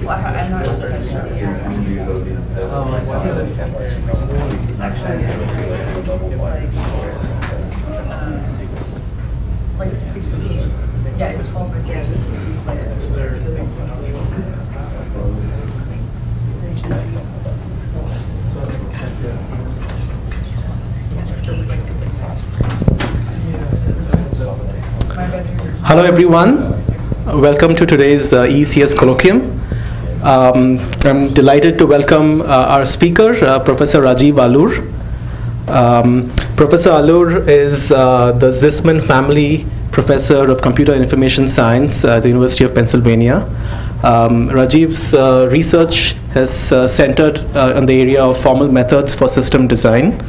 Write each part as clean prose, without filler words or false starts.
Well, I'm not yeah, it's full of Hello everyone, welcome to today's EECS Colloquium. I'm delighted to welcome our speaker, Professor Rajeev Alur. Professor Alur is the Zisman Family Professor of Computer and Information Science at the University of Pennsylvania. Rajeev's research has centered on the area of formal methods for system design.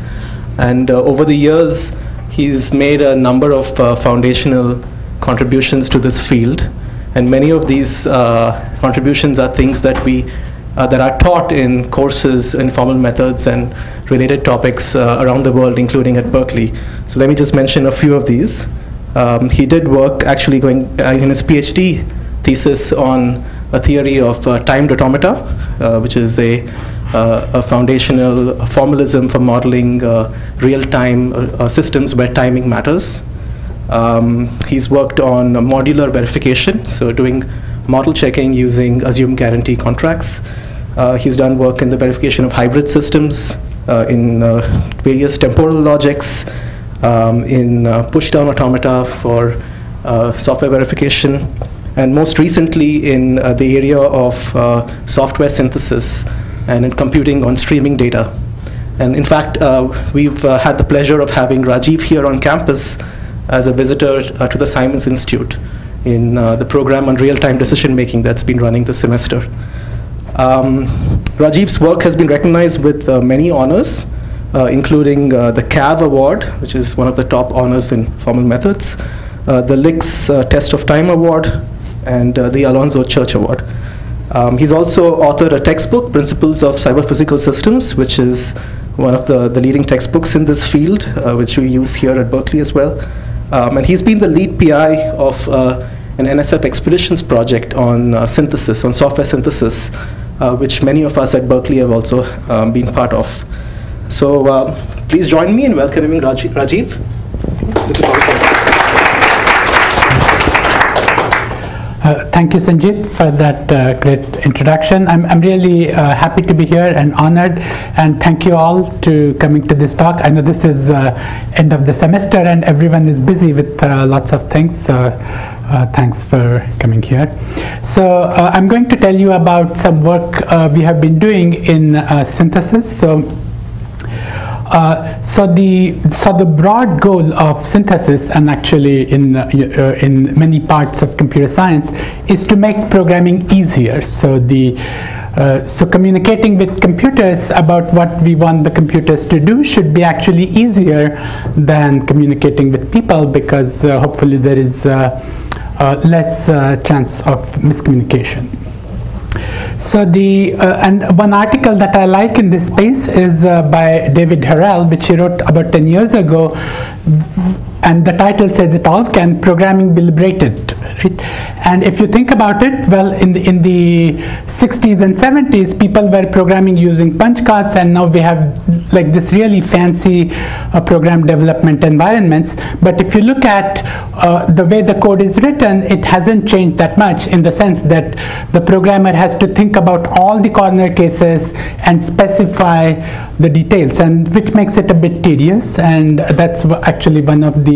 And over the years, he's made a number of foundational contributions to this field. And many of these contributions are things that that are taught in courses in formal methods and related topics around the world, including at Berkeley. So let me just mention a few of these. He did work actually in his PhD thesis on a theory of timed automata, which is a foundational formalism for modeling real-time systems where timing matters. He's worked on modular verification, so doing model checking using assumed guarantee contracts. He's done work in the verification of hybrid systems, in various temporal logics, in push-down automata for software verification, and most recently in the area of software synthesis and in computing on streaming data. And in fact, we've had the pleasure of having Rajeev here on campus as a visitor to the Simons Institute in the program on real-time decision-making that's been running this semester. Rajeev's work has been recognized with many honors, including the CAV Award, which is one of the top honors in formal methods, the LICS Test of Time Award, and the Alonzo Church Award. He's also authored a textbook, Principles of Cyber-Physical Systems, which is one of the leading textbooks in this field, which we use here at Berkeley as well. And he's been the lead PI of an NSF Expeditions project on synthesis, on software synthesis, which many of us at Berkeley have also been part of. So please join me in welcoming Rajeev. Thank you, Sanjit, for that great introduction. I'm really happy to be here and honored, and thank you all to coming to this talk. I know this is end of the semester and everyone is busy with lots of things, so thanks for coming here. So I'm going to tell you about some work we have been doing in synthesis. So the broad goal of synthesis, and actually in many parts of computer science, is to make programming easier. So so communicating with computers about what we want the computers to do should be actually easier than communicating with people, because hopefully there is less chance of miscommunication. So and one article that I like in this space is by David Harrell, which he wrote about 10 years ago, and the title says it all: Can Programming Be Liberated? Right? And if you think about it, well, in the 60s and 70s, people were programming using punch cards, and now we have like this really fancy program development environments. But if you look at the way the code is written, it hasn't changed that much, in the sense that the programmer has to think about all the corner cases and specify the details, and which makes it a bit tedious, and that's actually one of the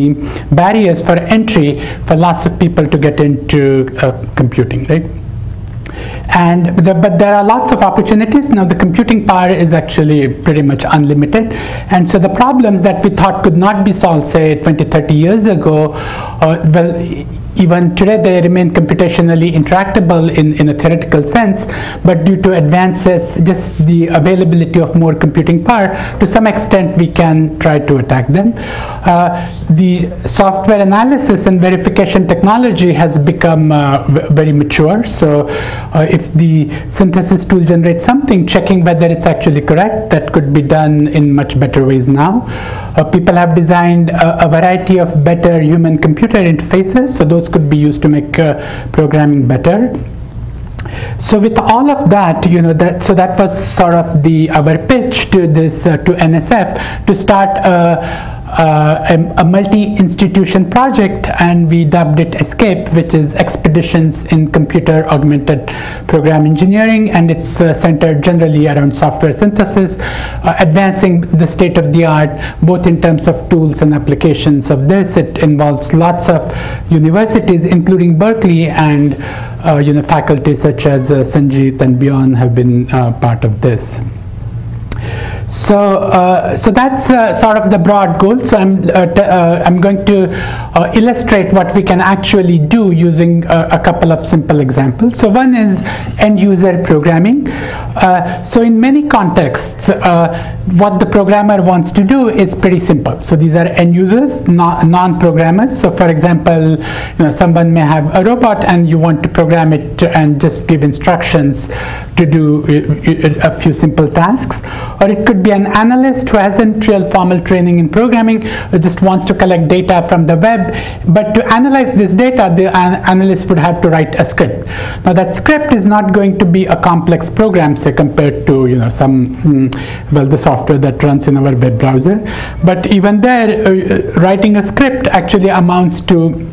barriers for entry for lots of people to get into computing, right? But there are lots of opportunities. Now the computing power is actually pretty much unlimited, and so the problems that we thought could not be solved, say 20, 30 years ago, well, even today they remain computationally intractable in a theoretical sense, but due to advances, just the availability of more computing power, to some extent we can try to attack them. The software analysis and verification technology has become very mature, so if the synthesis tool generates something, checking whether it's actually correct, that could be done in much better ways now. People have designed a variety of better human-computer interfaces, so those could be used to make programming better. So with all of that, so that was sort of our pitch to this to NSF to start a multi-institution project, and we dubbed it ESCAPE, which is Expeditions in Computer Augmented Program Engineering, and it's centered generally around software synthesis, advancing the state of the art, both in terms of tools and applications of this. It involves lots of universities, including Berkeley, and faculty such as Sanjeet and Bjorn have been part of this. So that's sort of the broad goal. So I'm going to illustrate what we can actually do using a couple of simple examples. So one is end user programming. So in many contexts, what the programmer wants to do is pretty simple. So these are end users, non-programmers. So for example, someone may have a robot and you want to program it and just give instructions to do a few simple tasks. Or it could be an analyst who hasn't real formal training in programming, who just wants to collect data from the web. But to analyze this data, the analyst would have to write a script. Now that script is not going to be a complex program, say compared to the software that runs in our web browser. But even there, writing a script actually amounts to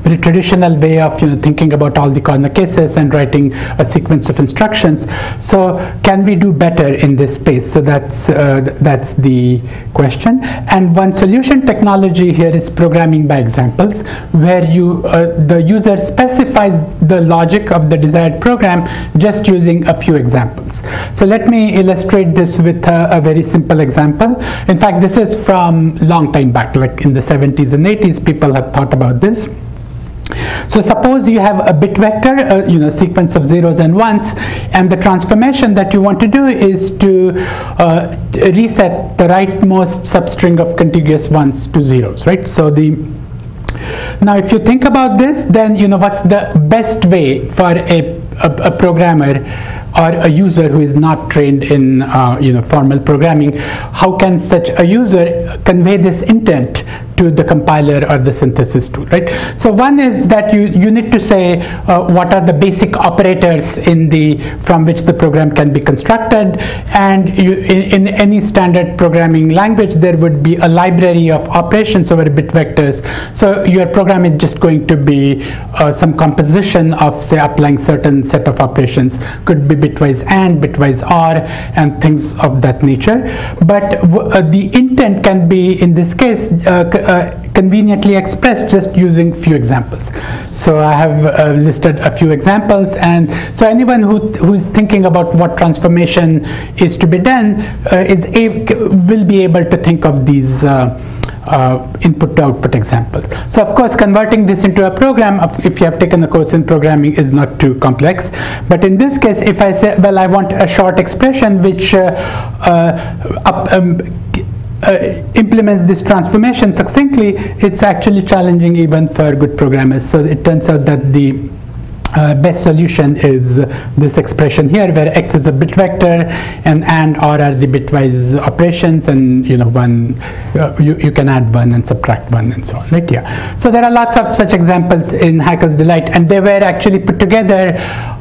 very traditional way of thinking about all the corner cases and writing a sequence of instructions. So can we do better in this space? So that's the question. And one solution technology here is programming by examples, where the user specifies the logic of the desired program just using a few examples. So let me illustrate this with a very simple example. In fact, this is from long time back, like in the 70s and 80s, people have thought about this. So suppose you have a bit vector, sequence of zeros and ones, and the transformation that you want to do is to reset the rightmost substring of contiguous ones to zeros, right? So now if you think about this, then what's the best way for a programmer or a user who is not trained in formal programming? How can such a user convey this intent to the compiler or the synthesis tool, right? So one is that you need to say what are the basic operators from which the program can be constructed, and in any standard programming language there would be a library of operations over bit vectors. So your program is just going to be some composition of, say, applying certain set of operations. Could be bitwise AND, bitwise OR, and things of that nature. But the intent can be, in this case, conveniently expressed just using few examples. So I have listed a few examples, and so anyone who's thinking about what transformation is to be done will be able to think of these input to output examples. So of course, converting this into a program, if you have taken a course in programming, is not too complex. But in this case, if I say, well, I want a short expression which implements this transformation succinctly, it's actually challenging even for good programmers. So it turns out that the best solution is this expression here, where x is a bit vector and or are the bitwise operations, and one you can add one and subtract one and so on, right? Yeah. So there are lots of such examples in Hacker's Delight, and they were actually put together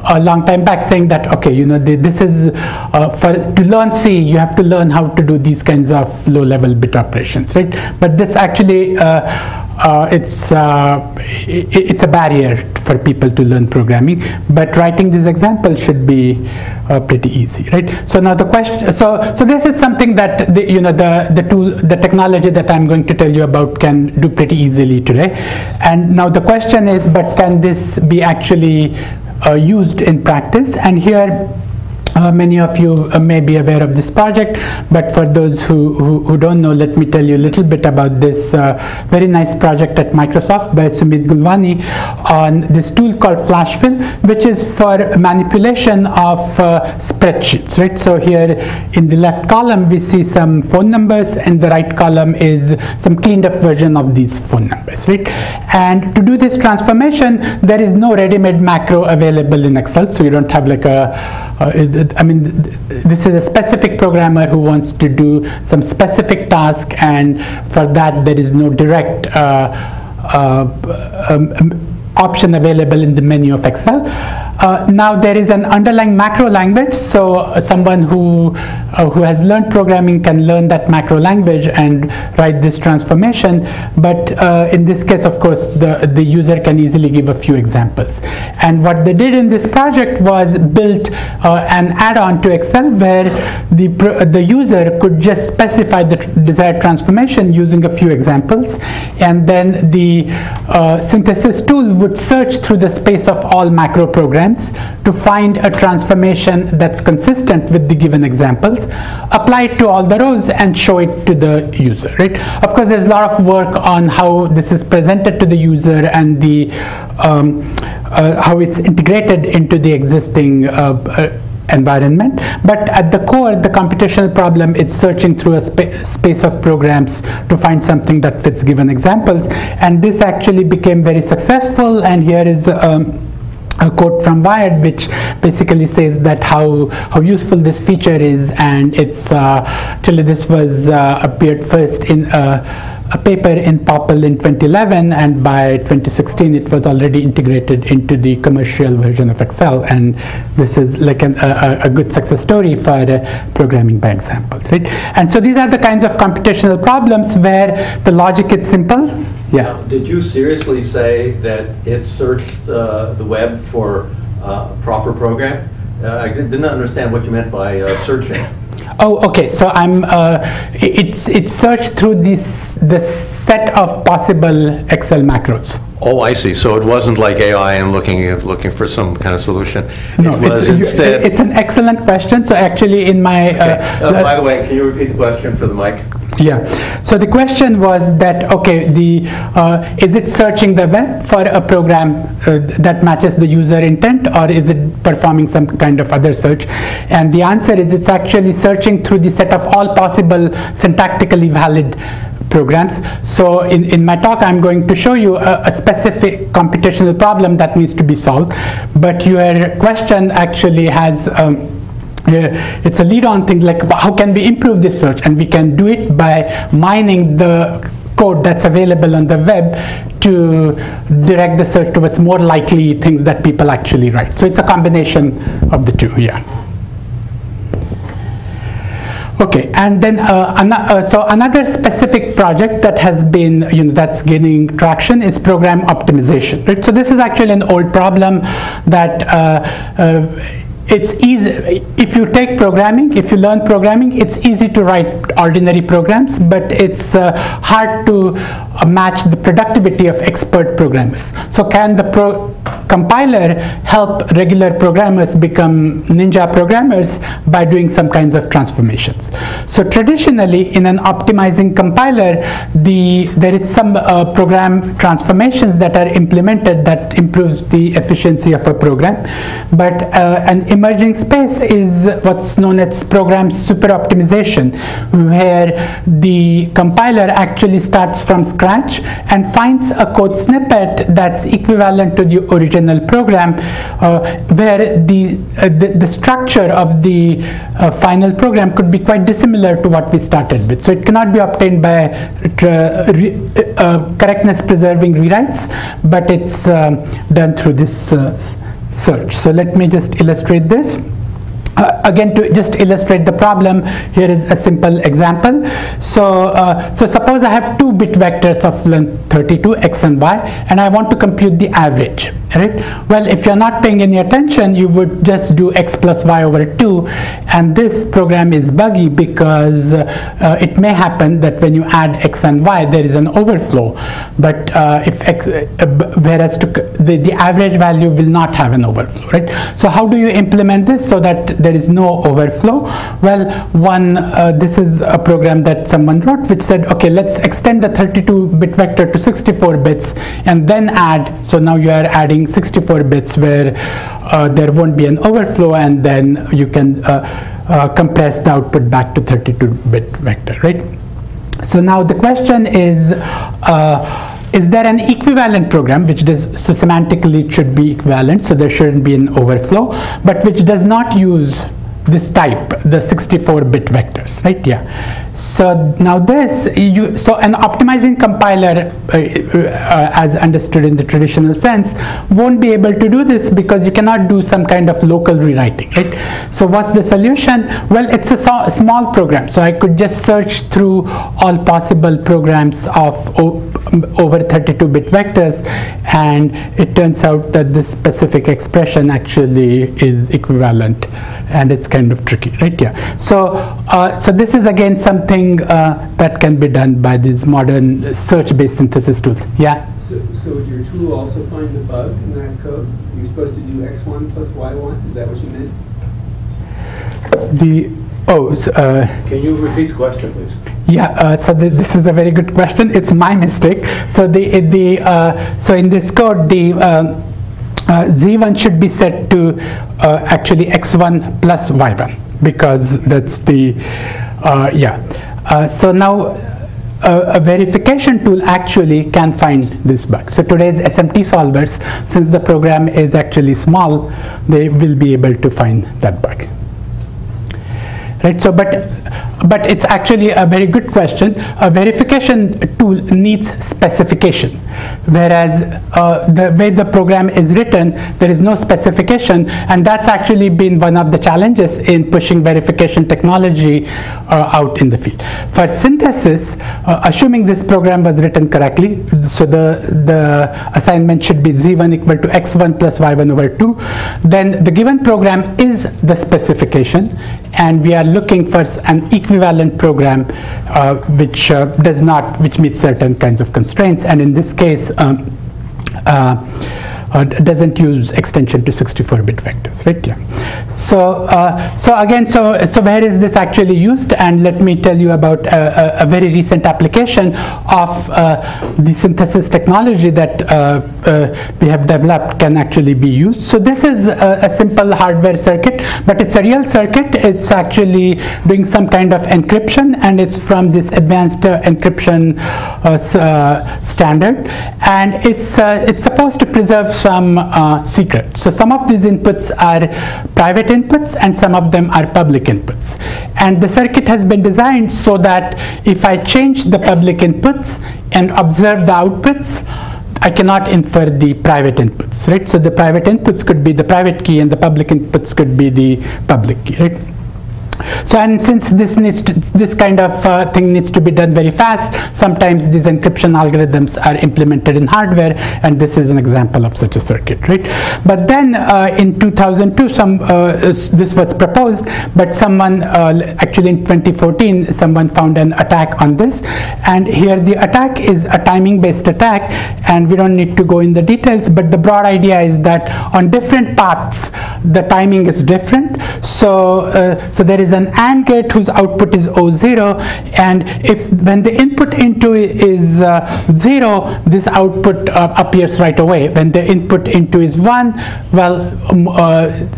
a long time back, saying that okay, this is to learn C, you have to learn how to do these kinds of low-level bit operations, right? But this actually it's a barrier for people to learn programming, but writing this example should be pretty easy, right? So now the question, so this is something that the technology that I'm going to tell you about can do pretty easily today. And now the question is, but can this be actually used in practice? And here many of you may be aware of this project, but for those who don't know, let me tell you a little bit about this very nice project at Microsoft by Sumit Gulwani on this tool called Flashfill, which is for manipulation of spreadsheets, right? So here in the left column we see some phone numbers, and the right column is some cleaned up version of these phone numbers, right? And to do this transformation, there is no ready-made macro available in Excel, so you don't have like this is a specific programmer who wants to do some specific task, and for that there is no direct option available in the menu of Excel. Now there is an underlying macro language, so someone who has learned programming can learn that macro language and write this transformation. But in this case, of course, the user can easily give a few examples. And what they did in this project was built an add-on to Excel where the user could just specify the desired transformation using a few examples, and then the synthesis tool would search through the space of all macro programs to find a transformation that's consistent with the given examples, apply it to all the rows, and show it to the user, right? Of course, there's a lot of work on how this is presented to the user and the how it's integrated into the existing environment, but at the core, the computational problem is searching through a space of programs to find something that fits given examples, and this actually became very successful. And here is a quote from Wired, which basically says that how useful this feature is, and it's actually this was appeared first in a paper in Popple in 2011, and by 2016 it was already integrated into the commercial version of Excel, and this is like a good success story for programming by examples, right? And so these are the kinds of computational problems where the logic is simple. Yeah. Did you seriously say that it searched the web for a proper program? I didn't understand what you meant by searching. Oh, okay. So it's searched through the set of possible Excel macros. Oh, I see. So it wasn't like AI and looking for some kind of solution. No, it was instead. It's an excellent question. So actually, in my by the way, can you repeat the question for the mic? Yeah. So the question was that, okay, is it searching the web for a program that matches the user intent, or is it performing some kind of other search? And the answer is it's actually searching through the set of all possible syntactically valid programs. So in my talk, I'm going to show you a specific computational problem that needs to be solved. But your question actually has it's a lead-on thing, like how can we improve this search? And we can do it by mining the code that's available on the web to direct the search towards more likely things that people actually write. So it's a combination of the two, yeah. Okay, and then so another specific project that has been, that's gaining traction is program optimization, right? So this is actually an old problem that it's easy, if you take programming, if you learn programming, it's easy to write ordinary programs, but it's hard to match the productivity of expert programmers. So can the compiler help regular programmers become ninja programmers by doing some kinds of transformations? So traditionally, in an optimizing compiler, there is some program transformations that are implemented that improves the efficiency of a program, but an emerging space is what's known as program super optimization, where the compiler actually starts from scratch and finds a code snippet that's equivalent to the original program, where the structure of the final program could be quite dissimilar to what we started with. So it cannot be obtained by correctness preserving rewrites, but it's done through this search. So let me just illustrate this. Again, to just illustrate the problem, here is a simple example. So suppose I have 2 bit vectors of length 32, x and y, and I want to compute the average, right? Well, if you're not paying any attention, you would just do x plus y over 2, and this program is buggy because it may happen that when you add x and y, there is an overflow, but whereas the average value will not have an overflow, right? So how do you implement this so that there is no overflow? Well, this is a program that someone wrote which said, okay, let's extend the 32-bit vector to 64 bits and then add, so now you are adding 64 bits where there won't be an overflow, and then you can compress the output back to 32-bit vector, right? So now the question is there an equivalent program which does, so semantically it should be equivalent, so there shouldn't be an overflow, but which does not use this type, the 64-bit vectors, right? Yeah. So now this, so an optimizing compiler, as understood in the traditional sense, won't be able to do this because you cannot do some kind of local rewriting, right? So what's the solution? Well, it's a small program. So I could just search through all possible programs of over 32-bit vectors, and it turns out that this specific expression actually is equivalent, and it's kind of tricky, right? Yeah. So so this is again something that can be done by these modern search-based synthesis tools. Yeah. So would your tool also find the bug in that code? You're supposed to do x1 plus y1. Is that what you meant? Can you repeat the question, please? Yeah, so this is a very good question. It's my mistake. So so in this code, the z1 should be set to actually x1 plus y1, because that's the so now a verification tool actually can find this bug. So today's SMT solvers, since the program is actually small, they will be able to find that bug. Right, so but it's actually a very good question. A verification tool needs specification, whereas the way the program is written, there is no specification, and that's actually been one of the challenges in pushing verification technology out in the field. For synthesis, assuming this program was written correctly, so the assignment should be z1 equal to x1 plus y1 over 2, then the given program is the specification, and we are looking for an equivalent program which meets certain kinds of constraints, and in this case doesn't use extension to 64-bit vectors, right? Yeah. So so where is this actually used? And let me tell you about a very recent application of the synthesis technology that we have developed can actually be used. So this is a simple hardware circuit, but it's a real circuit. It's actually doing some kind of encryption, and it's from this advanced encryption standard, and it's supposed to preserve some secrets. So some of these inputs are private inputs and some of them are public inputs, and the circuit has been designed so that if I change the public inputs and observe the outputs, I cannot infer the private inputs, right? So the private inputs could be the private key and the public inputs could be the public key, right? So, and since this kind of thing needs to be done very fast, sometimes these encryption algorithms are implemented in hardware, and this is an example of such a circuit, right? But then in 2002, this was proposed, but someone actually in 2014, someone found an attack on this, and here the attack is a timing-based attack, and we don't need to go in the details, but the broad idea is that on different paths, the timing is different. So, so there is an AND gate whose output is O0, and when the input into is 0, this output appears right away. When the input into is 1, well,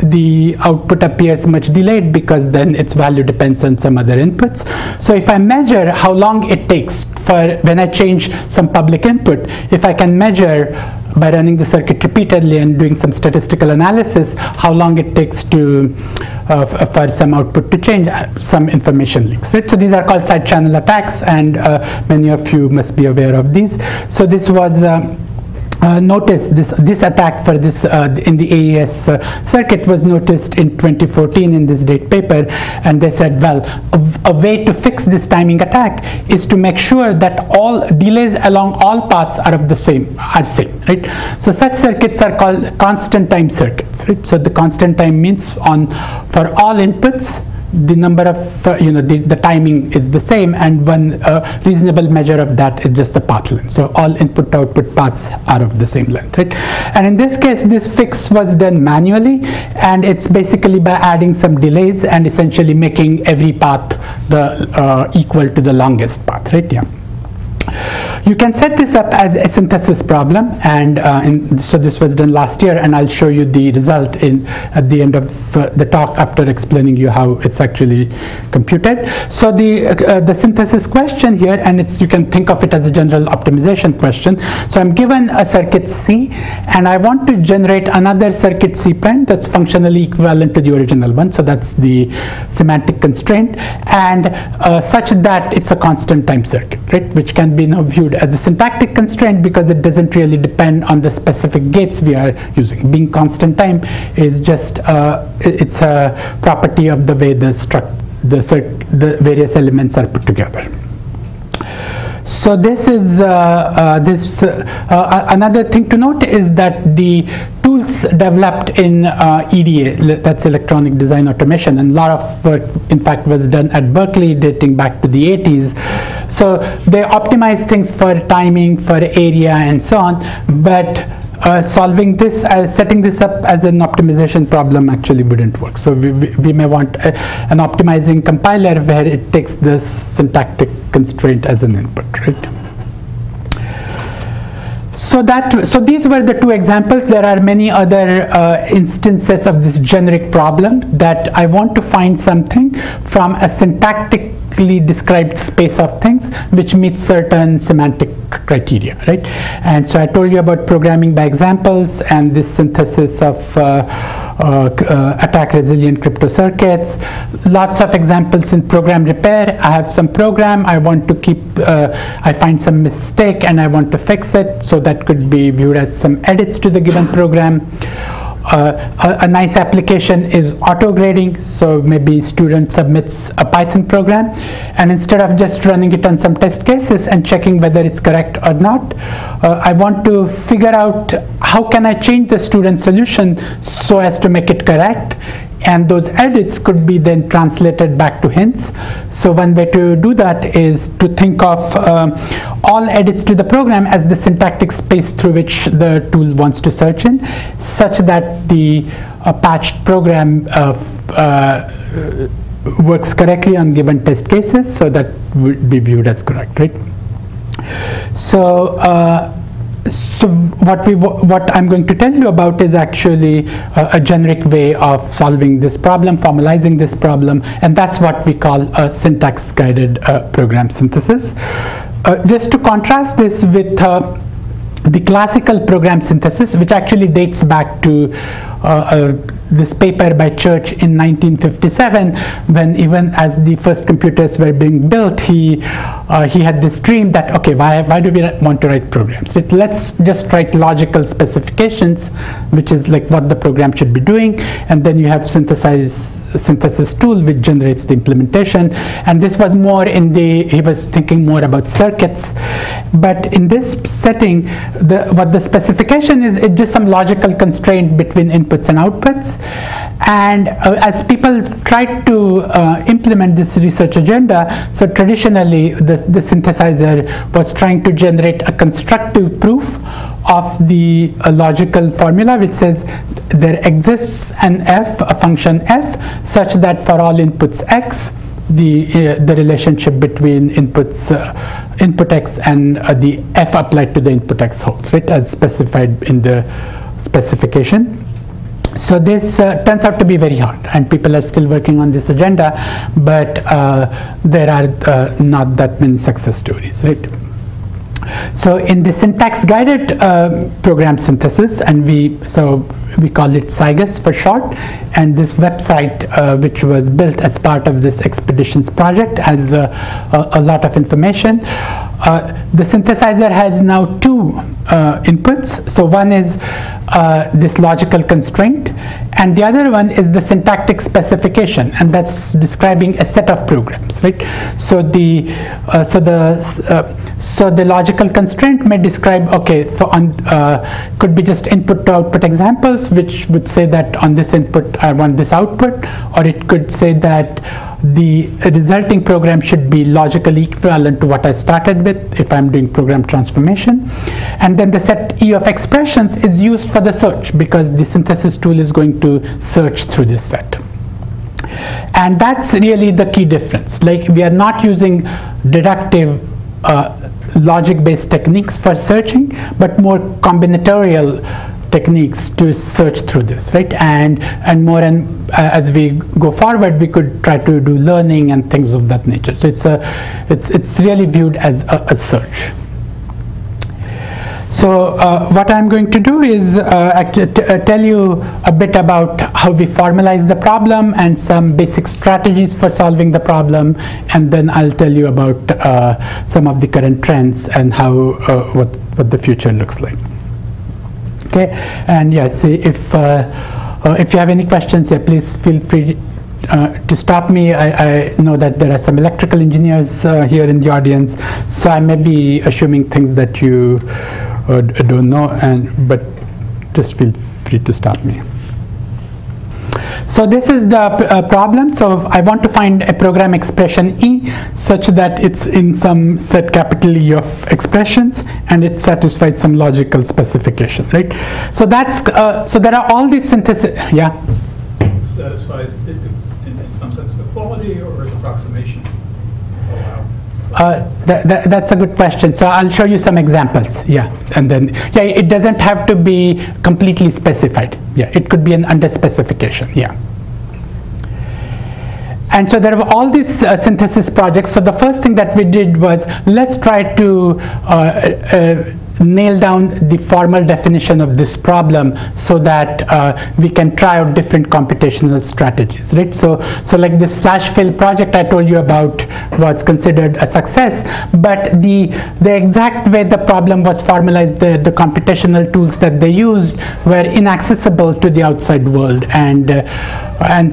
the output appears much delayed because then its value depends on some other inputs. So if I measure how long it takes for when I change some public input, if I can measure by running the circuit repeatedly and doing some statistical analysis how long it takes to for some output to change, some information leaks, right? So these are called side channel attacks, and many of you must be aware of these. So this was noticed, this attack for this in the AES circuit was noticed in 2014 in this date paper, and they said, well, a way to fix this timing attack is to make sure that all delays along all paths are same, right? So such circuits are called constant time circuits, right? So the constant time means for all inputs, the number of the timing is the same, and one reasonable measure of that is just the path length. So all input to output paths are of the same length, right? And in this case, this fix was done manually, and it's basically by adding some delays and essentially making every path equal to the longest path, right? Yeah. You can set this up as a synthesis problem, and so this was done last year, and I'll show you the result at the end of the talk after explaining you how it's actually computed. So the synthesis question here, and you can think of it as a general optimization question. So I'm given a circuit C, and I want to generate another circuit C prime that's functionally equivalent to the original one. So that's the semantic constraint, and such that it's a constant time circuit, right? Which can be now viewed as a syntactic constraint because it doesn't really depend on the specific gates we are using. Being constant time is just it's a property of the way the various elements are put together. So this is another thing to note is that the tools developed in EDA, that's electronic design automation, and a lot of work in fact was done at Berkeley dating back to the 80s. So they optimize things for timing, for area, and so on, but solving this, setting this up as an optimization problem actually wouldn't work. So we may want an optimizing compiler where it takes this syntactic constraint as an input, right? So these were the two examples. There are many other instances of this generic problem that I want to find something from a syntactically described space of things which meets certain semantic criteria, right? And so I told you about programming by examples and this synthesis of attack resilient crypto circuits. Lots of examples in program repair. I have some program, I want to keep, I find some mistake and I want to fix it. So that could be viewed as some edits to the given program. A nice application is auto grading. So maybe student submits a Python program, and instead of just running it on some test cases and checking whether it's correct or not, I want to figure out how can I change the student solution so as to make it correct. And those edits could be then translated back to hints. So one way to do that is to think of all edits to the program as the syntactic space through which the tool wants to search in, such that the patched program works correctly on given test cases, so that would be viewed as correct, right? So what I'm going to tell you about is actually a generic way of solving this problem, formalizing this problem, and that's what we call a syntax-guided program synthesis. Just to contrast this with the classical program synthesis, which actually dates back to this paper by Church in 1957, when even as the first computers were being built, he had this dream that, okay, why do we want to write programs? Let's just write logical specifications, which is like what the program should be doing, and then you have synthesis tool which generates the implementation. And this was more in he was thinking more about circuits. But in this setting, what the specification is, it's just some logical constraint between inputs and outputs. And as people tried to implement this research agenda, so traditionally the synthesizer was trying to generate a constructive proof of the logical formula, which says there exists an f, a function f, such that for all inputs x, the relationship between inputs input x and the f applied to the input x holds, right, as specified in the specification. So this turns out to be very hard, and people are still working on this agenda, but there are not that many success stories, right? So in the syntax-guided program synthesis, and we call it SYGUS for short, and this website which was built as part of this Expeditions project has a lot of information. The synthesizer has now two inputs. So one is this logical constraint, and the other one is the syntactic specification, and that's describing a set of programs, right? So the logical constraint may describe, okay, could be just input to output examples, which would say that on this input I want this output, or it could say that the resulting program should be logically equivalent to what I started with if I'm doing program transformation. And then the set E of expressions is used for the search, because the synthesis tool is going to search through this set. And that's really the key difference. Like, we are not using deductive logic-based techniques for searching, but more combinatorial techniques to search through this, right? And as we go forward, we could try to do learning and things of that nature. So it's really viewed as a search. So what I'm going to do is tell you a bit about how we formalize the problem and some basic strategies for solving the problem, and then I'll tell you about some of the current trends and how what the future looks like. Okay, and yeah, see if you have any questions, yeah, please feel free to stop me. I know that there are some electrical engineers here in the audience, so I may be assuming things that you don't know, but just feel free to stop me. So this is the problem. So I want to find a program expression E such that it's in some set capital E of expressions and it satisfies some logical specification, right? So that's so there are all these synthesis. Yeah. Satisfies in some sense equality or is approximation allowed? That's a good question. So I'll show you some examples. Yeah, and then yeah, it doesn't have to be completely specified. Yeah, it could be an underspecification. Yeah. And so there are all these synthesis projects. So the first thing that we did was let's try to nail down the formal definition of this problem so that we can try out different computational strategies, right? So like this flash fill project I told you about was considered a success, but the exact way the problem was formalized, the computational tools that they used were inaccessible to the outside world, and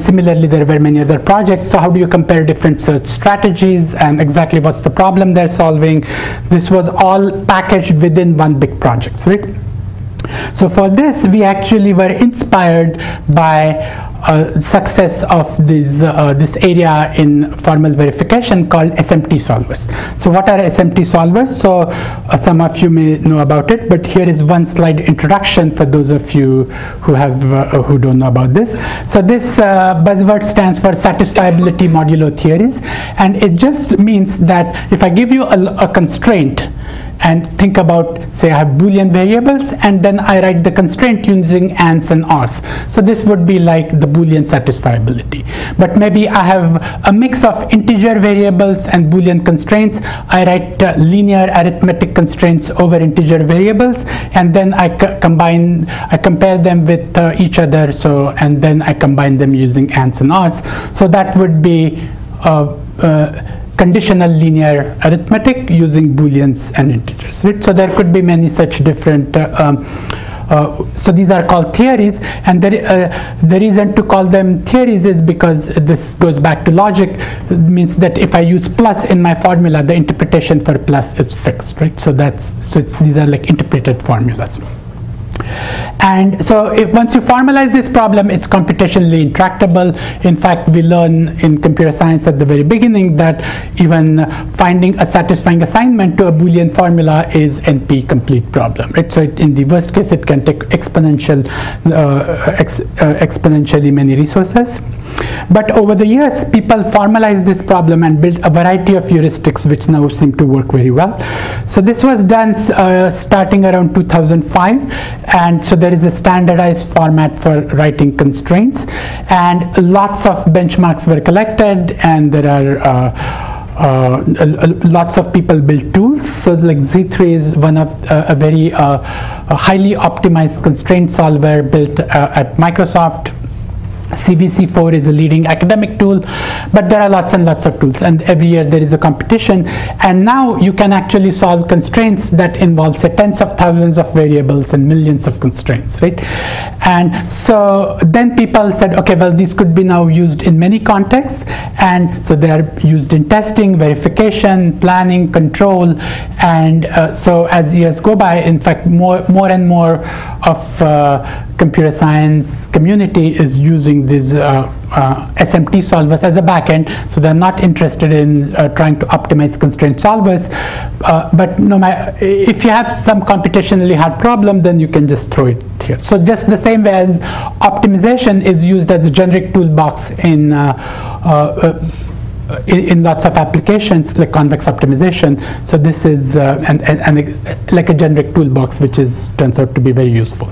similarly there were many other projects. So how do you compare different search strategies and exactly what's the problem they're solving? This was all packaged within one big project, right? So for this we actually were inspired by success of this area in formal verification called SMT solvers. So what are SMT solvers? So some of you may know about it, but here is one slide introduction for those of you who don't know about this. So this buzzword stands for satisfiability modulo theories, and it just means that if I give you a constraint and think about, say I have Boolean variables and then I write the constraint using ands and ors. So this would be like the Boolean satisfiability. But maybe I have a mix of integer variables and Boolean constraints. I write linear arithmetic constraints over integer variables, and then I compare them with each other. So and then I combine them using ands and ors. So that would be conditional linear arithmetic using booleans and integers, right? So there could be many such different so these are called theories, and the reason to call them theories is because this goes back to logic. It means that if I use plus in my formula, the interpretation for plus is fixed, right? So these are like interpreted formulas. And so once you formalize this problem, it's computationally intractable. In fact, we learn in computer science at the very beginning that even finding a satisfying assignment to a Boolean formula is NP complete problem, right? So in the worst case, it can take exponentially many resources. But over the years, people formalized this problem and built a variety of heuristics which now seem to work very well. So this was done starting around 2005, and so there is a standardized format for writing constraints, and lots of benchmarks were collected, and there are lots of people build tools. So like Z3 is one of a very highly optimized constraint solver built at Microsoft. CVC4 is a leading academic tool, but there are lots and lots of tools, and every year there is a competition, and now you can actually solve constraints that involve, say, tens of thousands of variables and millions of constraints, right? And so then people said, okay, well, these could be now used in many contexts, and so they are used in testing, verification, planning, control, and so as years go by, in fact, more and more of computer science community is using these SMT solvers as a backend, so they're not interested in trying to optimize constraint solvers. But no matter, if you have some computationally hard problem, then you can just throw it here. So just the same way as optimization is used as a generic toolbox in in lots of applications like convex optimization. So this is like a generic toolbox, which turns out to be very useful.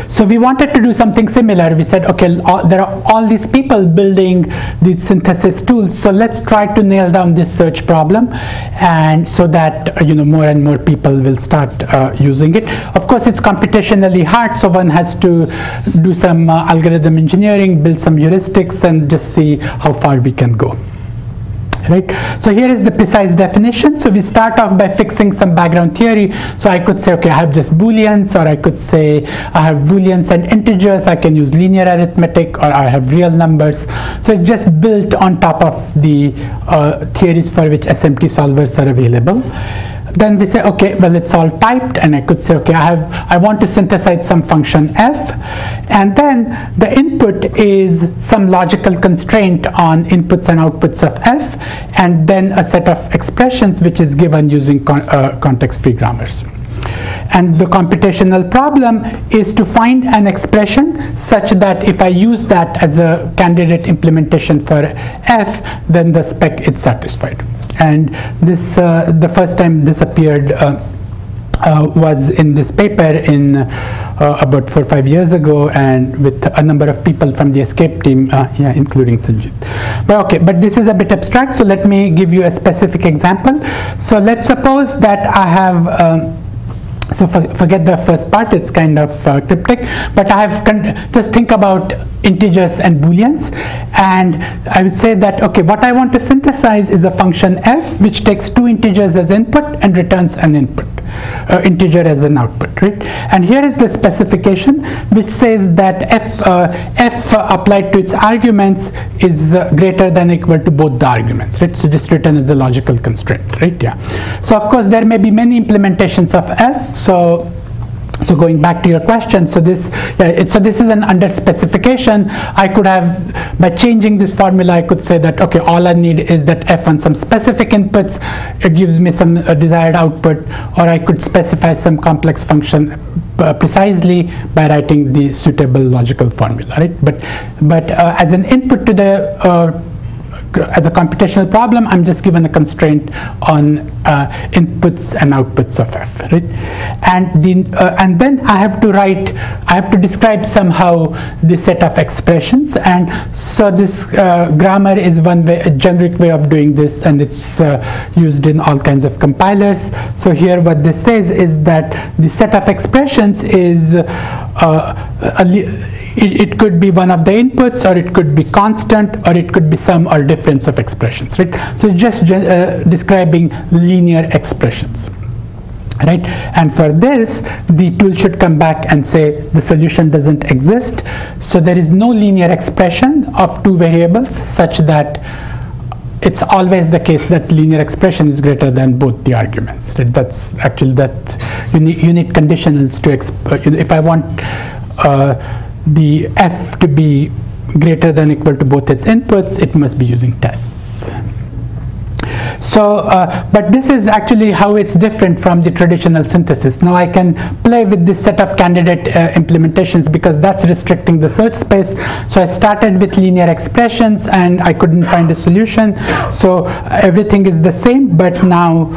So we wanted to do something similar. We said, okay, there are all these people building these synthesis tools, so let's try to nail down this search problem, and so that more and more people will start using it. Of course, it's computationally hard, so one has to do some algorithm engineering, build some heuristics, and just see how far we can go. Right. So here is the precise definition. So we start off by fixing some background theory. So I could say, okay, I have just booleans, or I could say I have booleans and integers. I can use linear arithmetic, or I have real numbers. So it's just built on top of the theories for which SMT solvers are available. Then we say, okay, well, it's all typed, and I could say, okay, I want to synthesize some function f, and then the input is some logical constraint on inputs and outputs of f, and then a set of expressions which is given using context-free grammars. And the computational problem is to find an expression such that if I use that as a candidate implementation for f, then the spec is satisfied. And this, the first time this appeared was in this paper in about 4 or 5 years ago, and with a number of people from the ESCAPE team, yeah, including Sanjit. But okay, but this is a bit abstract, so let me give you a specific example. So let's suppose that I have so forget the first part, it's kind of cryptic, but I have just think about integers and booleans, and I would say that, okay, what I want to synthesize is a function f which takes 2 integers as input and returns an input, integer as an output, right? And here is the specification which says that f applied to its arguments is greater than or equal to both the arguments, right? So just written as a logical constraint, right? Yeah. So of course there may be many implementations of f. So going back to your question, so this is an under specification. I could have, by changing this formula, I could say that, okay, all I need is that f on some specific inputs, it gives me some desired output, or I could specify some complex function precisely by writing the suitable logical formula, right? But as an input to the as a computational problem, I'm just given a constraint on inputs and outputs of f, right? And then I have to describe somehow this set of expressions, and so this grammar is one way, a generic way of doing this, and it's used in all kinds of compilers. So here what this says is that the set of expressions is it could be one of the inputs, or it could be constant, or it could be sum or difference of expressions, right? So just describing linear expressions, right? And for this, the tool should come back and say the solution doesn't exist. So there is no linear expression of 2 variables such that it's always the case that linear expression is greater than both the arguments, right? That's actually that you need conditionals to if I want the f to be greater than or equal to both its inputs, it must be using tests. So, but this is actually how it's different from the traditional synthesis. Now I can play with this set of candidate implementations because that's restricting the search space. So I started with linear expressions and I couldn't find a solution. So everything is the same, but now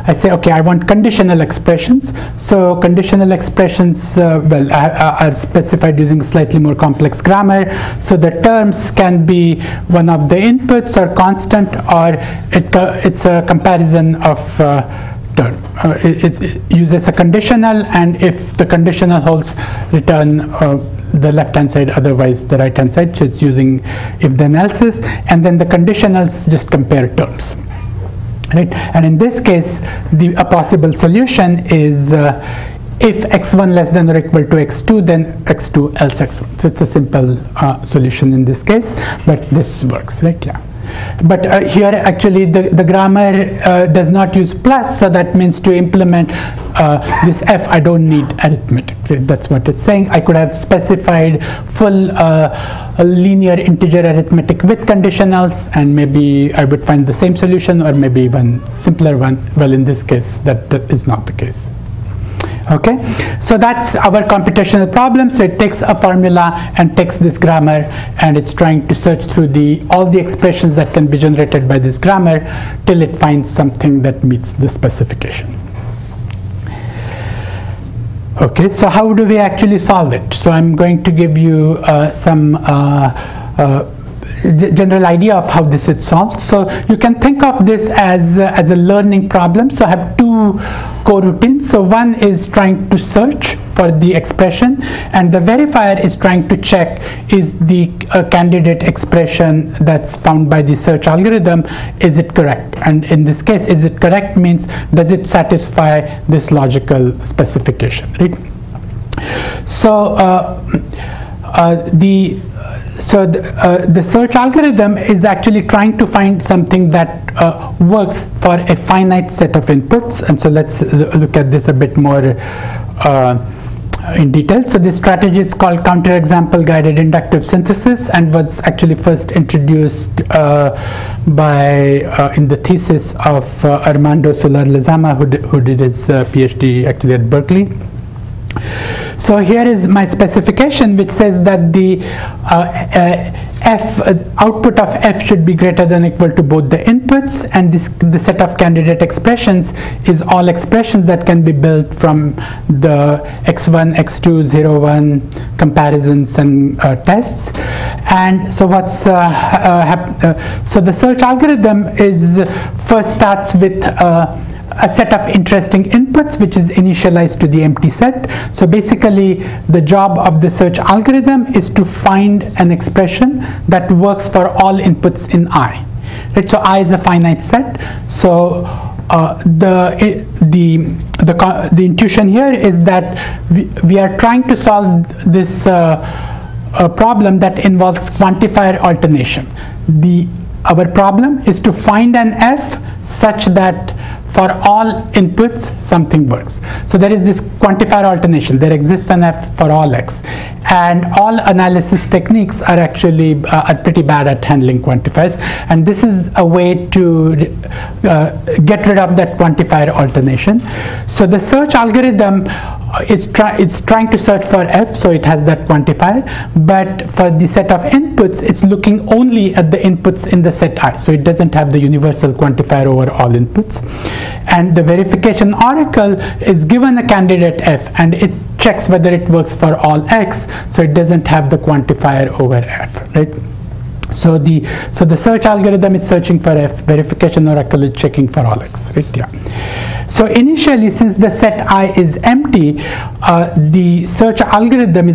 I say, okay, I want conditional expressions. So conditional expressions, well, are specified using slightly more complex grammar. So the terms can be one of the inputs or constant, or it's a comparison of term. It uses a conditional, and if the conditional holds, return the left hand side, otherwise the right hand side. So it's using if then else's, and then the conditionals just compare terms, right? And in this case, a possible solution is if x1 less than or equal to x2, then x2 else x1. So it's a simple solution in this case, but this works, right? Yeah. But here actually the grammar does not use plus, so that means to implement this f I don't need arithmetic, right? That's what it's saying. I could have specified full linear integer arithmetic with conditionals, and maybe I would find the same solution, or maybe even simpler one. Well, in this case that is not the case. Okay, so that's our computational problem. So it takes a formula and takes this grammar, and it's trying to search through all the expressions that can be generated by this grammar till it finds something that meets the specification. Okay, so how do we actually solve it? So I'm going to give you some general idea of how this is solved. So you can think of this as a learning problem. So I have two coroutines. So one is trying to search for the expression, and the verifier is trying to check is the candidate expression that's found by the search algorithm, is it correct? And in this case, is it correct means does it satisfy this logical specification, right? So the search algorithm is actually trying to find something that works for a finite set of inputs, and so let's look at this a bit more in detail. So this strategy is called counterexample guided inductive synthesis, and was actually first introduced in the thesis of Armando Solar Lezama, who did his PhD actually at Berkeley. So here is my specification, which says that the output of f should be greater than or equal to both the inputs, and the set of candidate expressions is all expressions that can be built from the x1, x2, 0, 1 comparisons and tests. And so what's so the search algorithm first starts with a set of interesting inputs which is initialized to the empty set. So basically the job of the search algorithm is to find an expression that works for all inputs in I. Right? So I is a finite set. So the intuition here is that we are trying to solve this problem that involves quantifier alternation. Our problem is to find an f such that for all inputs something works. So there is this quantifier alternation. There exists an f for all x, and all analysis techniques are actually pretty bad at handling quantifiers, and this is a way to get rid of that quantifier alternation. So the search algorithm it's trying to search for f, so it has that quantifier, but for the set of inputs it's looking only at the inputs in the set I, so it doesn't have the universal quantifier over all inputs. And the verification oracle is given a candidate f, and it checks whether it works for all x, so it doesn't have the quantifier over f, right? So the search algorithm is searching for f, verification oracle is checking for all x, right? Yeah. So initially, since the set I is empty, the search algorithm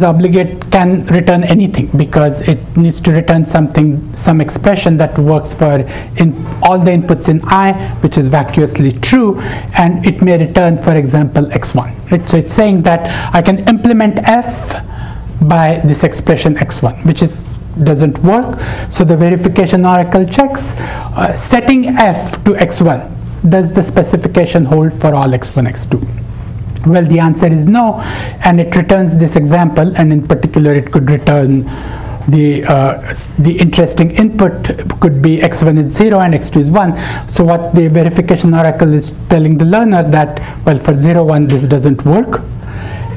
can return anything, because it needs to return some expression that works for all the inputs in I, which is vacuously true, and it may return, for example, x1. Right? So it's saying that I can implement f by this expression x1, which doesn't work. So the verification oracle checks setting f to x1. Does the specification hold for all x1, x2? Well, the answer is no, and it returns this example, and in particular it could return the interesting input could be x1 is 0 and x2 is 1. So what the verification oracle is telling the learner that, well, for 0, 1 this doesn't work,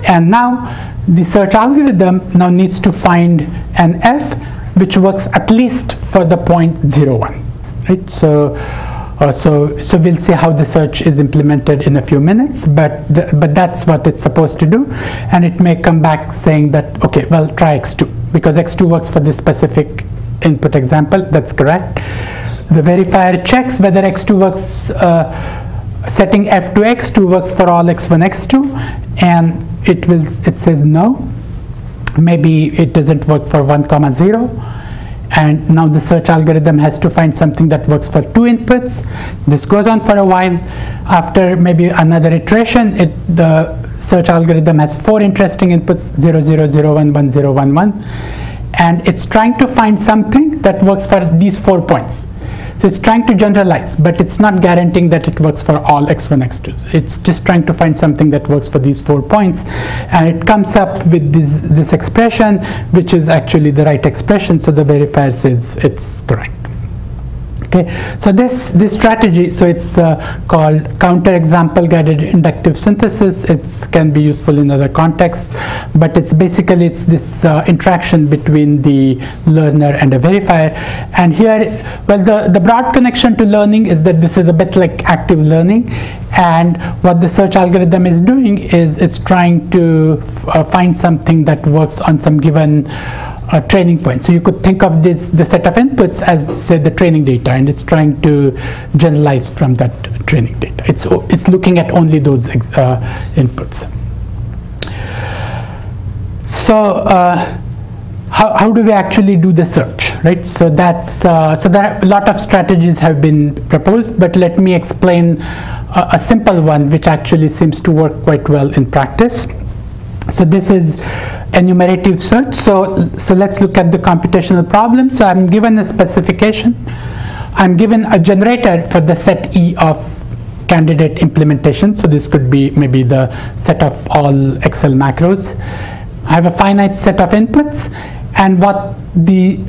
and now the search algorithm now needs to find an f which works at least for the point 0, 1, right? So we'll see how the search is implemented in a few minutes, but that's what it's supposed to do, and it may come back saying that, okay, well, try x2, because x2 works for this specific input example. That's correct. The verifier checks whether x2 works, setting f to x2 works for all x1, x2, and it says no, maybe it doesn't work for 1, 0. And now the search algorithm has to find something that works for 2 inputs. This goes on for a while. After maybe another iteration, the search algorithm has 4 interesting inputs, 0, 0, 0, 1, 1, 0, 1, 1. And it's trying to find something that works for these 4 points. So it's trying to generalize, but it's not guaranteeing that it works for all x1, x2s. It's just trying to find something that works for these 4 points, and it comes up with this expression, which is actually the right expression, so the verifier says it's correct. Okay, so this strategy, so it's called counterexample guided inductive synthesis. It can be useful in other contexts, but it's basically this interaction between the learner and a verifier. And here, well, the broad connection to learning is that this is a bit like active learning, and what the search algorithm is doing is it's trying to find something that works on some given training point. So you could think of the set of inputs as, say, the training data, and it's trying to generalize from that training data. It's looking at only those inputs. So how do we actually do the search, right? So that's so there are a lot of strategies have been proposed, but let me explain a simple one which actually seems to work quite well in practice. So this is enumerative search. So let's look at the computational problem. So I'm given a specification. I'm given a generator for the set E of candidate implementation. So this could be maybe the set of all Excel macros. I have a finite set of inputs, and what the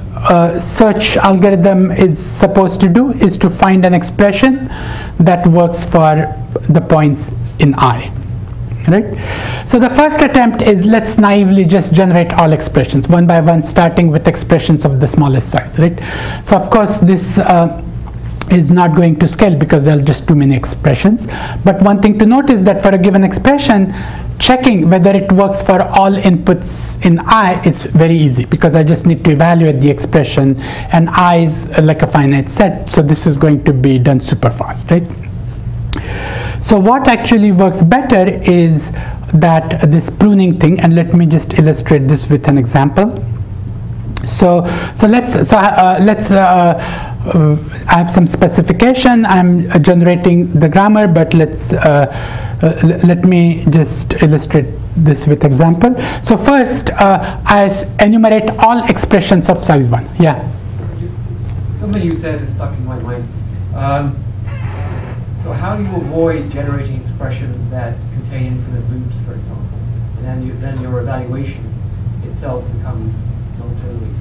search algorithm is supposed to do is to find an expression that works for the points in I. Right? So the first attempt is, let's naively just generate all expressions one by one, starting with expressions of the smallest size. Right? So of course this is not going to scale because there are just too many expressions. But one thing to note is that for a given expression, checking whether it works for all inputs in I is very easy, because I just need to evaluate the expression, and I is like a finite set, so this is going to be done super fast, right? So what actually works better is that this pruning thing, and let me just illustrate this with an example. I have some specification. I'm generating the grammar, but let me just illustrate this with example. So first, I enumerate all expressions of size 1. Yeah. Something you said is stuck in my mind. So how do you avoid generating expressions that contain infinite loops, for example? And then your evaluation itself becomes non-totally.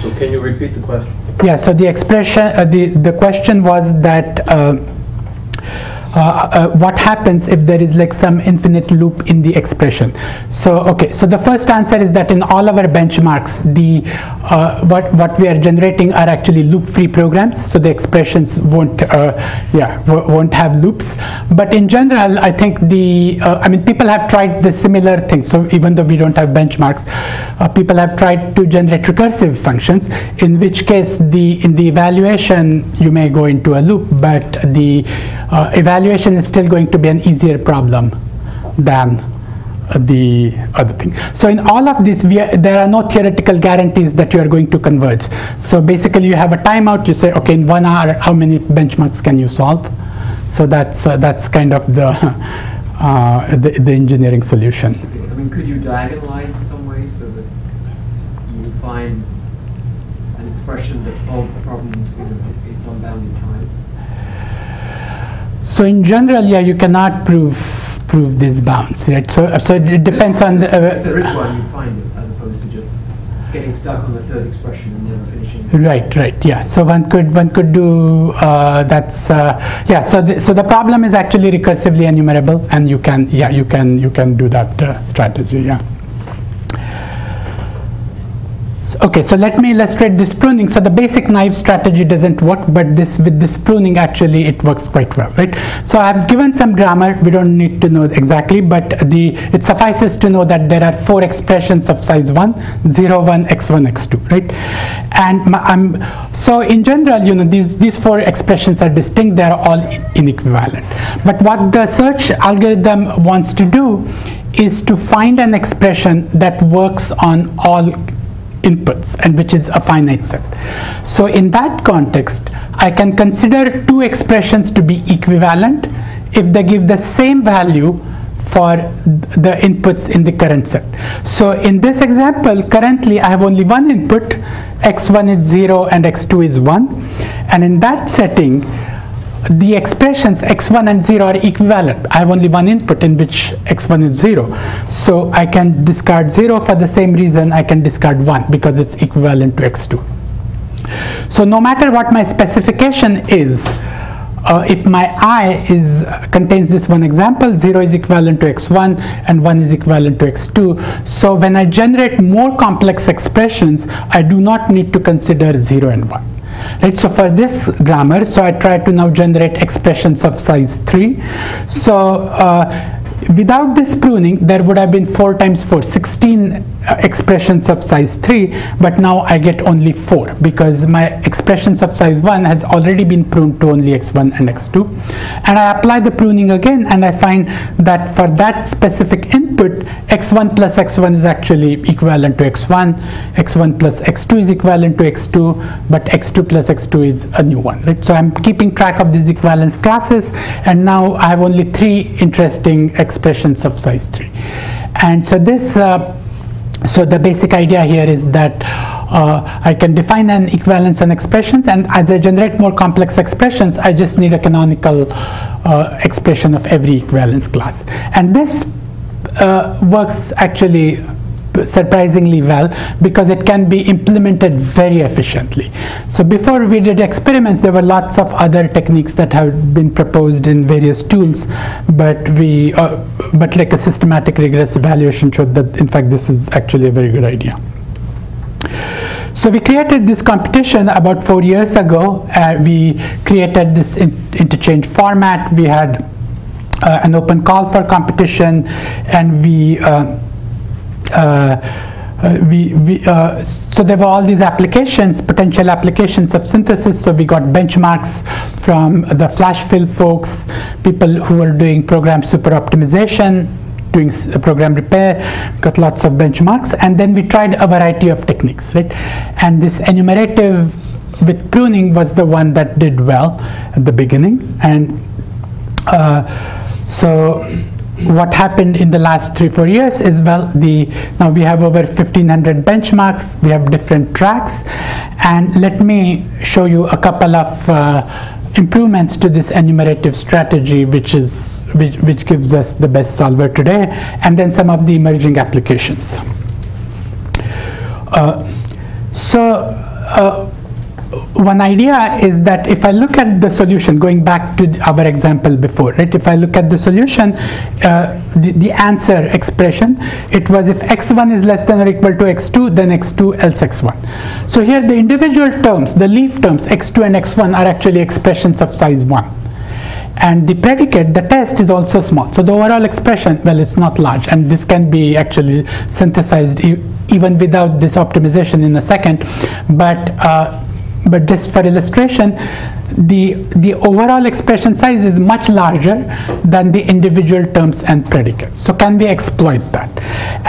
So can you repeat the question? Yeah, so the expression, the question was that what happens if there is like some infinite loop in the expression. So okay, so the first answer is that in all our benchmarks, the what we are generating are actually loop-free programs, so the expressions won't have loops. But in general, I think I mean, people have tried the similar thing. So even though we don't have benchmarks, people have tried to generate recursive functions, in which case in the evaluation you may go into a loop, but the evaluation is still going to be an easier problem than the other thing. So in all of this, there are no theoretical guarantees that you are going to converge. So basically you have a timeout, you say, okay, in 1 hour, how many benchmarks can you solve? So that's kind of the engineering solution. I mean, could you diagonalize in some way so that you find an expression that solves the problem in its unbounded time? So in general, yeah, you cannot prove these bounds, right? So it depends on the. If there is one, you find it, as opposed to just getting stuck on the third expression and never finishing. Right, yeah. So one could do that's yeah. So the problem is actually recursively enumerable, and you can do that strategy, yeah. Okay, so let me illustrate this pruning. So the basic naive strategy doesn't work, but with this pruning, actually it works quite well, right? So I've given some grammar. We don't need to know exactly, but it suffices to know that there are 4 expressions of size 1, 0, 1, x1, x2, right? And so in general, you know, these 4 expressions are distinct. They are all inequivalent. But what the search algorithm wants to do is to find an expression that works on all inputs, and which is a finite set. So in that context, I can consider 2 expressions to be equivalent if they give the same value for the inputs in the current set. So in this example, currently I have only one input, x1 is 0 and x2 is 1, and in that setting the expressions x1 and 0 are equivalent. I have only one input in which x1 is 0. So I can discard 0 for the same reason I can discard 1, because it's equivalent to x2. So no matter what my specification is, if my I contains this one example, 0 is equivalent to x1 and 1 is equivalent to x2. So when I generate more complex expressions, I do not need to consider 0 and 1. Right, so for this grammar, so I try to now generate expressions of size 3. So without this pruning, there would have been 4 times 4, 16 expressions of size 3, but now I get only 4 because my expressions of size 1 has already been pruned to only x1 and x2. And I apply the pruning again, and I find that for that specific input, x1 plus x1 is actually equivalent to x1, x1 plus x2 is equivalent to x2, but x2 plus x2 is a new one. Right? So I'm keeping track of these equivalence classes, and now I have only 3 interesting expressions of size 3. And so this so the basic idea here is that I can define an equivalence on expressions, and as I generate more complex expressions, I just need a canonical expression of every equivalence class. And this works actually surprisingly well because it can be implemented very efficiently. So before we did experiments, there were lots of other techniques that have been proposed in various tools, but like a systematic rigorous evaluation showed that in fact this is actually a very good idea. So we created this competition about 4 years ago. We created this interchange format. We had an open call for competition, and so there were all these applications, potential applications of synthesis. So we got benchmarks from the flash fill folks, people who were doing program super optimization, doing program repair, got lots of benchmarks, and then we tried a variety of techniques, right? And this enumerative with pruning was the one that did well at the beginning. And so what happened in the last 3-4 years is, well, now we have over 1,500 benchmarks, we have different tracks, and let me show you a couple of improvements to this enumerative strategy, which gives us the best solver today, and then some of the emerging applications. One idea is that if I look at the solution, going back to our example before, right? If I look at the solution, the answer expression, it was if x1 is less than or equal to x2, then x2 else x1. So here the individual terms, the leaf terms, x2 and x1 are actually expressions of size 1. And the predicate, the test, is also small. So the overall expression, well, it's not large. And this can be actually synthesized even without this optimization in a second. But just for illustration, the overall expression size is much larger than the individual terms and predicates. So can we exploit that?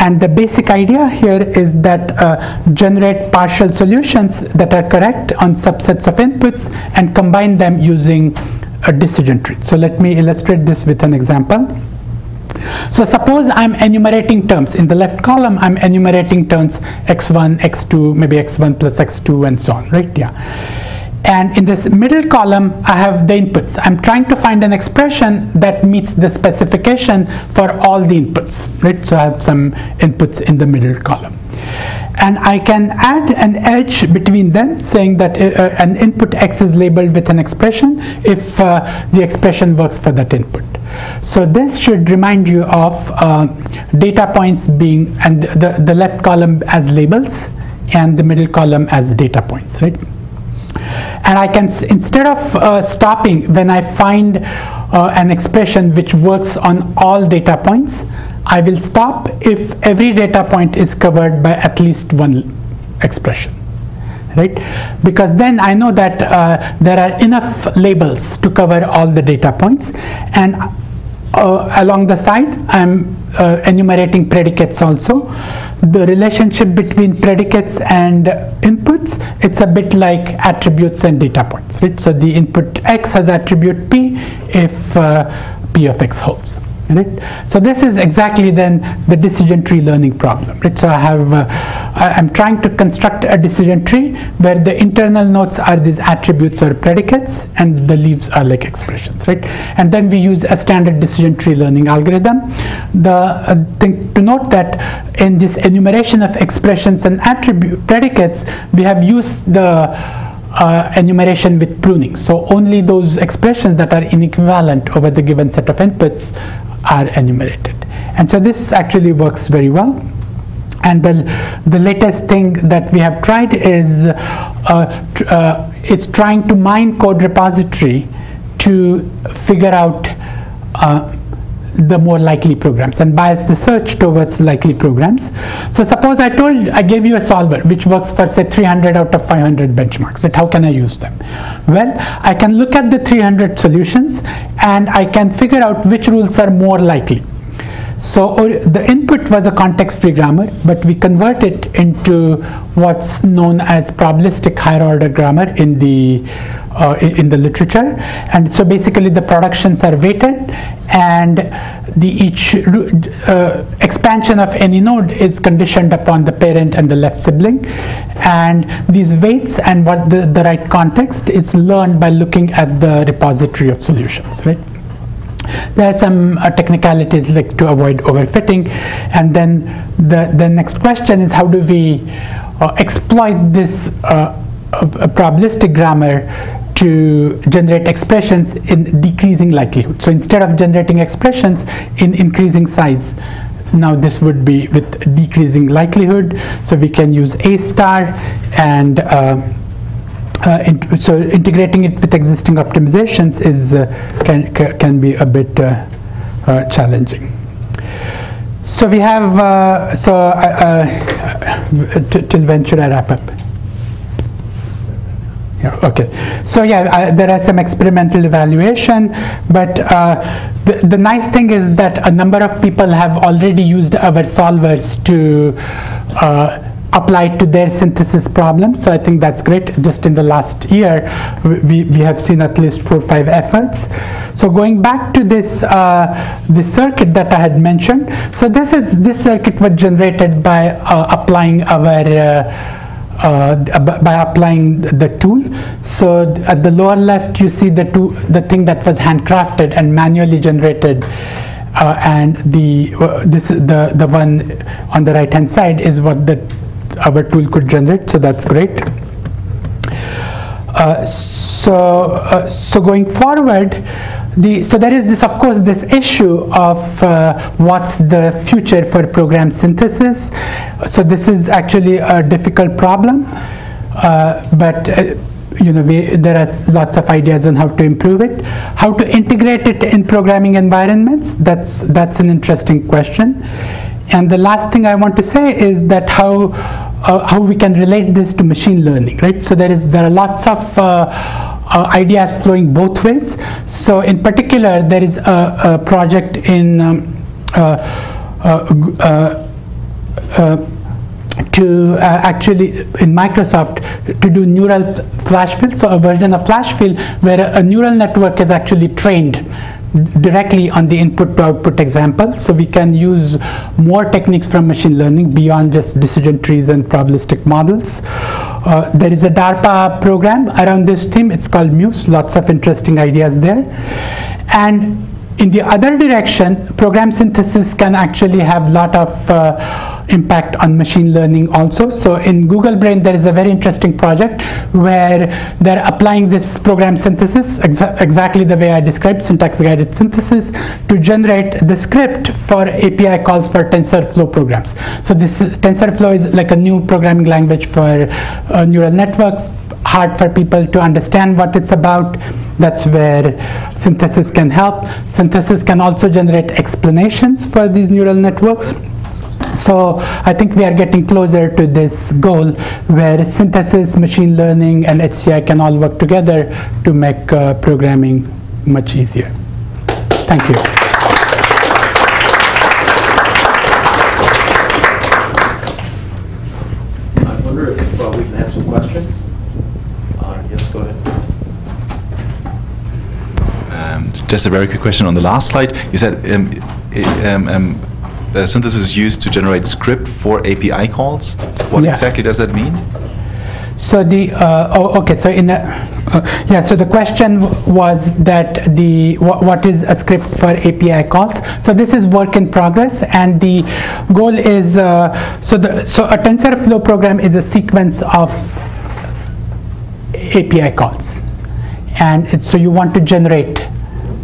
And the basic idea here is that generate partial solutions that are correct on subsets of inputs and combine them using a decision tree. So let me illustrate this with an example. So suppose I'm enumerating terms. In the left column, I'm enumerating terms x1, x2, maybe x1 plus x2, and so on, right? Yeah. And in this middle column, I have the inputs. I'm trying to find an expression that meets the specification for all the inputs, right? So I have some inputs in the middle column. And I can add an edge between them, saying that an input x is labeled with an expression if the expression works for that input. So this should remind you of data points being, and the left column as labels and the middle column as data points, right? And I can, instead of stopping when I find an expression which works on all data points, I will stop if every data point is covered by at least one expression, right? Because then I know that there are enough labels to cover all the data points, and along the side I'm enumerating predicates also. The relationship between predicates and inputs, it's a bit like attributes and data points, right? So the input x has attribute p if p of x holds. Right? So this is exactly then the decision tree learning problem. Right? So I'm trying to construct a decision tree where the internal nodes are these attributes or predicates, and the leaves are like expressions. Right? And then we use a standard decision tree learning algorithm. The thing to note that in this enumeration of expressions and attribute predicates, we have used the enumeration with pruning. So only those expressions that are inequivalent over the given set of inputs are enumerated. And so this actually works very well. And the latest thing that we have tried is it's trying to mine code repository to figure out the more likely programs and bias the search towards likely programs. So suppose I gave you a solver which works for say 300 out of 500 benchmarks, right? How can I use them? Well, I can look at the 300 solutions and I can figure out which rules are more likely. So the input was a context-free grammar, but we convert it into what's known as probabilistic higher order grammar in the literature. And so basically the productions are weighted, and each expansion of any node is conditioned upon the parent and the left sibling. And these weights and what the right context is learned by looking at the repository of solutions, right? There are some technicalities like to avoid overfitting, and then the next question is how do we exploit this probabilistic grammar to generate expressions in decreasing likelihood. So instead of generating expressions in increasing size, now this would be with decreasing likelihood. So we can use A star and so integrating it with existing optimizations is can be a bit challenging. So we have till when should I wrap up? Yeah, okay. So yeah, there are some experimental evaluation, but the nice thing is that a number of people have already used our solvers to applied to their synthesis problems. So I think that's great. Just in the last year, we have seen at least 4 or 5 efforts. So going back to this this circuit that I had mentioned. So this circuit was generated by applying our the tool. So at the lower left, you see the thing that was handcrafted and manually generated. And the one on the right hand side is what our tool could generate, so that's great. So going forward, so there is this, of course, this issue of what's the future for program synthesis. So this is actually a difficult problem, but there are lots of ideas on how to improve it. How to integrate it in programming environments, that's an interesting question. And the last thing I want to say is that how we can relate this to machine learning, right? So there are lots of ideas flowing both ways. So in particular, there is a project in actually in Microsoft to do neural flash fill. So a version of flash fill where a neural network is actually trained directly on the input to output example. So we can use more techniques from machine learning beyond just decision trees and probabilistic models. There is a DARPA program around this theme. It's called Muse. Lots of interesting ideas there. And in the other direction, program synthesis can actually have a lot of impact on machine learning also. So in Google Brain, there is a very interesting project where they're applying this program synthesis, exactly the way I described, syntax-guided synthesis, to generate the script for API calls for TensorFlow programs. So this TensorFlow is like a new programming language for neural networks, hard for people to understand what it's about. That's where synthesis can help. Synthesis can also generate explanations for these neural networks. So I think we are getting closer to this goal where synthesis, machine learning, and HCI can all work together to make programming much easier. Thank you. I wonder if we can have some questions. Yes, go ahead. Just a very quick question on the last slide. You said synthesis is used to generate script for API calls. What exactly does that mean? So okay. So so the question was that what is a script for API calls? So this is work in progress, and the goal is so a TensorFlow program is a sequence of API calls, and so you want to generate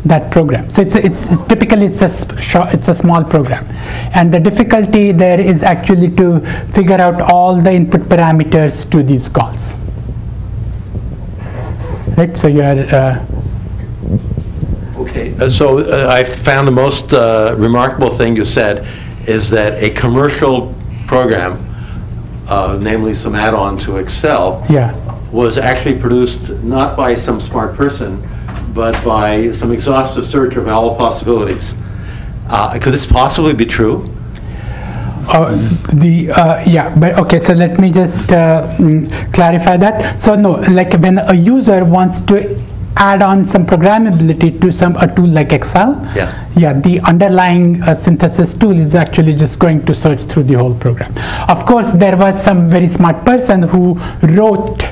that program. So it's typically it's a small program, and the difficulty there is actually to figure out all the input parameters to these calls. Right. So you are. Okay. So I found the most remarkable thing you said is that a commercial program, namely some add-on to Excel, was actually produced not by some smart person, but by some exhaustive search of all possibilities. Could this possibly be true? Yeah, but okay, so let me just clarify that. So no, like when a user wants to add on some programmability to a tool like Excel, the underlying synthesis tool is actually just going to search through the whole program. Of course, there was some very smart person who wrote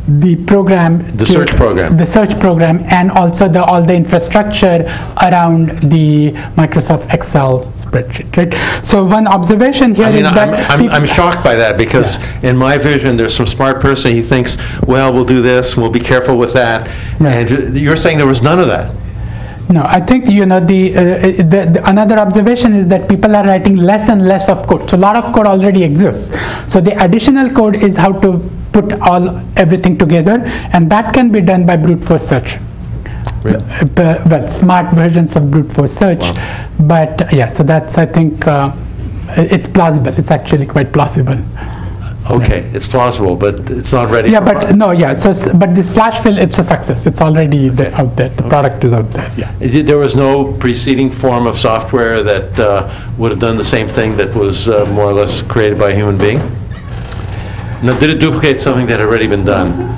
the program, the search program, and also all the infrastructure around the Microsoft Excel spreadsheet, right? So one observation here is that I'm shocked by that, because in my vision there's some smart person, he thinks, well, we'll do this, we'll be careful with that, and you're saying there was none of that. No, I think, you know, the another observation is that people are writing less and less of code. So a lot of code already exists. So the additional code is how to put everything together, and that can be done by brute force search. Really? Well, smart versions of brute force search. Wow. But yeah, so that's, I think, it's plausible. It's actually quite plausible. Okay, it's plausible, but it's not ready. Yeah, but no, yeah. So, but this flash fill, it's a success. It's already out there. The product is out there. Yeah. There was no preceding form of software that would have done the same thing that was more or less created by a human being? Now, did it duplicate something that had already been done?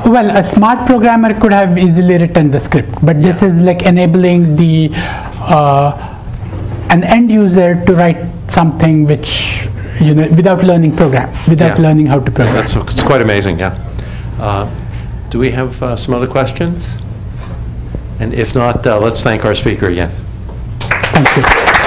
Well, a smart programmer could have easily written the script, but this is like enabling the an end user to write something which, you know, without learning learning how to program. It's quite amazing, yeah. Do we have some other questions? And if not, let's thank our speaker again. Thank you.